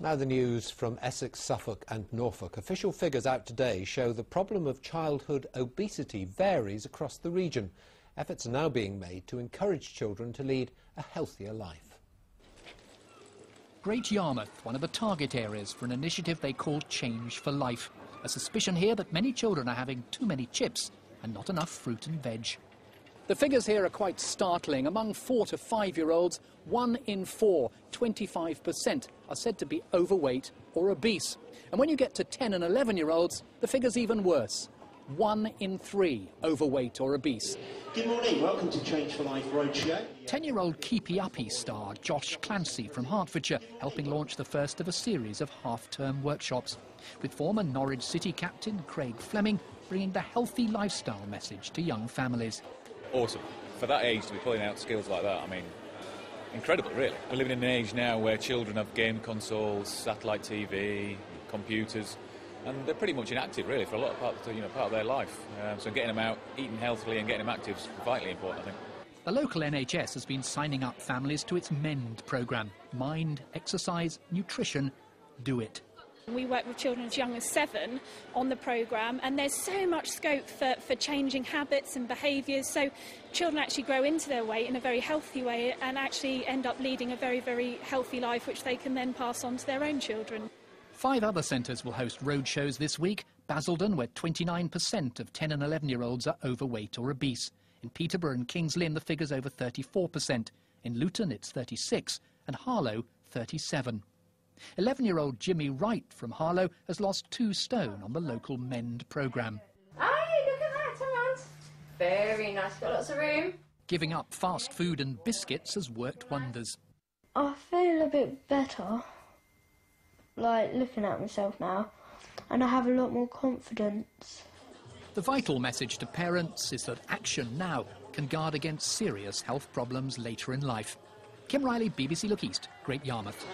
Now the news from Essex, Suffolk and Norfolk. Official figures out today show the problem of childhood obesity varies across the region. Efforts are now being made to encourage children to lead a healthier life. Great Yarmouth, one of the target areas for an initiative they call Change for Life. A suspicion here that many children are having too many chips and not enough fruit and veg. The figures here are quite startling. Among 4 to 5-year-olds, 1 in 4, 25%, are said to be overweight or obese. And when you get to 10 and 11-year-olds, the figure's even worse. 1 in 3 overweight or obese. Good morning, welcome to Change for Life Roadshow. 10-year-old Keepy Uppy star Josh Clancy from Hertfordshire helping launch the first of a series of half-term workshops, with former Norwich City captain Craig Fleming bringing the healthy lifestyle message to young families. Awesome. For that age to be pulling out skills like that, I mean, incredible, really. We're living in an age now where children have game consoles, satellite TV, computers, and they're pretty much inactive, really, for a lot of part of their life. So getting them out, eating healthily and getting them active is vitally important, I think. The local NHS has been signing up families to its MEND programme. Mind, exercise, nutrition, do it. We work with children as young as 7 on the programme, and there's so much scope for changing habits and behaviours, so children actually grow into their weight in a very healthy way and actually end up leading a very, very healthy life, which they can then pass on to their own children. 5 other centres will host roadshows this week. Basildon, where 29% of 10 and 11-year-olds are overweight or obese. In Peterborough and Kings Lynn, the figure's over 34%. In Luton, it's 36%, and Harlow, 37%. 11-year-old Jimmy Wright from Harlow has lost 2 stone on the local MEND programme. Oh, look at that, around. Very nice, got lots of room. Giving up fast food and biscuits has worked wonders. I feel a bit better, like looking at myself now, and I have a lot more confidence. The vital message to parents is that action now can guard against serious health problems later in life. Kim Riley, BBC Look East, Great Yarmouth.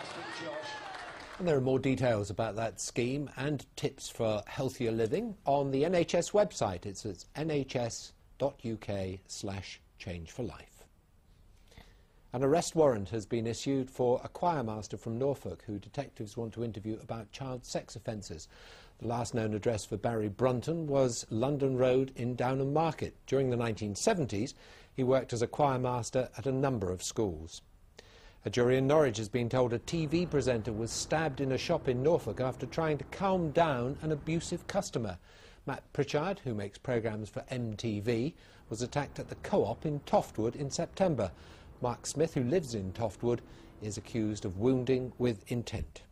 And there are more details about that scheme and tips for healthier living on the NHS website. It's at nhs.uk/changeforlife. An arrest warrant has been issued for a choirmaster from Norfolk who detectives want to interview about child sex offences. The last known address for Barry Brunton was London Road in Downham Market. During the 1970s, he worked as a choirmaster at a number of schools. A jury in Norwich has been told a TV presenter was stabbed in a shop in Norfolk after trying to calm down an abusive customer. Matt Pritchard, who makes programmes for MTV, was attacked at the Co-op in Toftwood in September. Mark Smith, who lives in Toftwood, is accused of wounding with intent.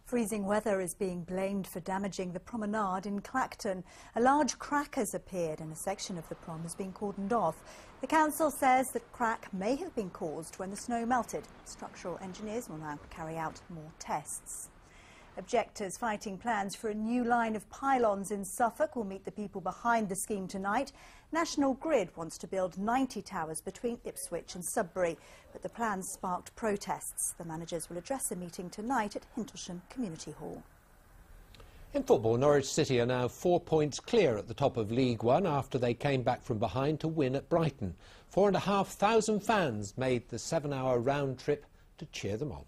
Freezing weather is being blamed for damaging the Promenade in Clacton. A large crack has appeared and a section of the prom has been cordoned off. The council says the crack may have been caused when the snow melted. Structural engineers will now carry out more tests. Objectors fighting plans for a new line of pylons in Suffolk will meet the people behind the scheme tonight. National Grid wants to build 90 towers between Ipswich and Sudbury, but the plans sparked protests. The managers will address a meeting tonight at Hintlesham Community Hall. In football, Norwich City are now 4 points clear at the top of League One after they came back from behind to win at Brighton. 4,500 fans made the 7-hour round trip to cheer them on.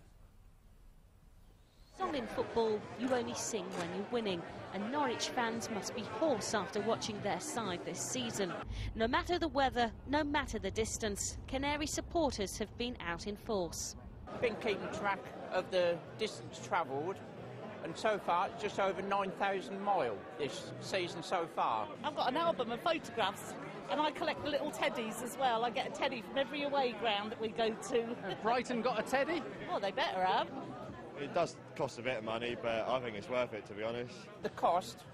Song in football, you only sing when you're winning, and Norwich fans must be hoarse after watching their side this season. No matter the weather, no matter the distance, Canary supporters have been out in force. I've been keeping track of the distance travelled, and so far it's just over 9,000 miles this season so far. I've got an album of photographs, and I collect the little teddies as well. I get a teddy from every away ground that we go to. Has Brighton got a teddy? Well, they better have. It does cost a bit of money, but I think it's worth it, to be honest. The cost,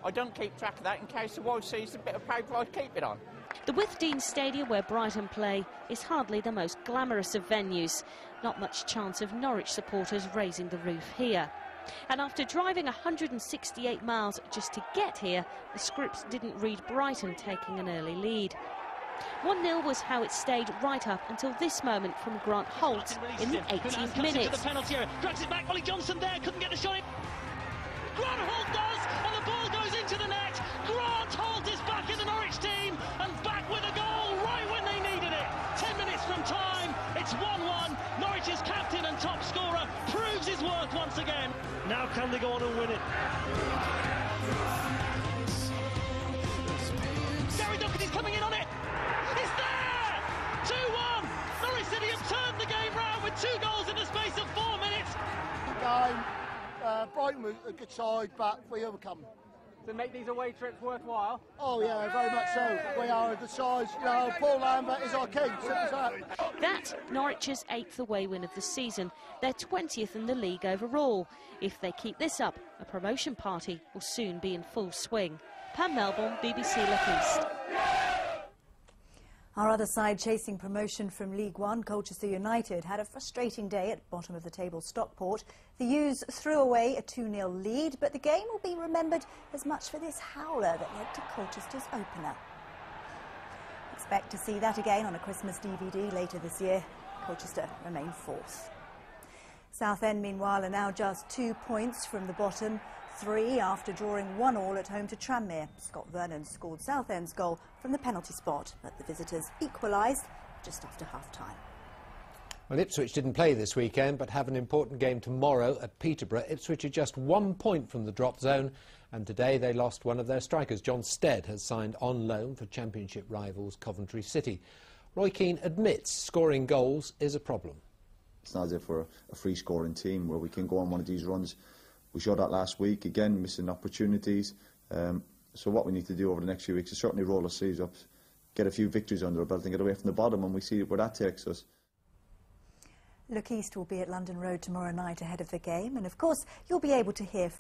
I don't keep track of that in case the wife sees a bit of paper I keep it on. The Withdean Stadium, where Brighton play, is hardly the most glamorous of venues. Not much chance of Norwich supporters raising the roof here. And after driving 168 miles just to get here, the scripts didn't read Brighton taking an early lead. 1-0 was how it stayed right up until this moment from Grant Holt in the 80th minute. The penalty area, drags it back. Ollie Johnson there, couldn't get the shot in. Grant Holt does, and the ball goes into the net. Grant Holt is back in the Norwich team and back with a goal right when they needed it. 10 minutes from time, it's 1-1. Norwich's captain and top scorer proves his worth can they go on and win it? Gary Doherty's coming in on it. It's there! 2-1. Norwich City have turned the game round with 2 goals in the space of 4 minutes. Brighton was a good side, but we overcome. To make these away trips worthwhile? Oh yeah, very much so. We are a good side. You know, Paul Lambert is our king. Simple as that. That's Norwich's 8th away win of the season, their 20th in the league overall. If they keep this up, a promotion party will soon be in full swing. Pam Melbourne, BBC Look East. Our other side chasing promotion from League One, Colchester United, had a frustrating day at bottom of the table Stockport. The U's threw away a 2-0 lead, but the game will be remembered as much for this howler that led to Colchester's opener. Expect to see that again on a Christmas DVD later this year. Colchester remain 4th. Southend, meanwhile, are now just 2 points from the bottom. 3 after drawing 1-1 at home to Tranmere. Scott Vernon scored Southend's goal from the penalty spot, but the visitors equalised just after half-time. Well, Ipswich didn't play this weekend, but have an important game tomorrow at Peterborough. Ipswich are just 1 point from the drop zone, and today they lost one of their strikers. John Stead has signed on loan for Championship rivals Coventry City. Roy Keane admits scoring goals is a problem. It's not as if we're a free-scoring team where we can go on one of these runs. We showed that last week, again, missing opportunities. So what we need to do over the next few weeks is certainly roll our sleeves up, get a few victories under our belt and get away from the bottom, and we see where that takes us. Look East will be at London Road tomorrow night ahead of the game, and of course you'll be able to hear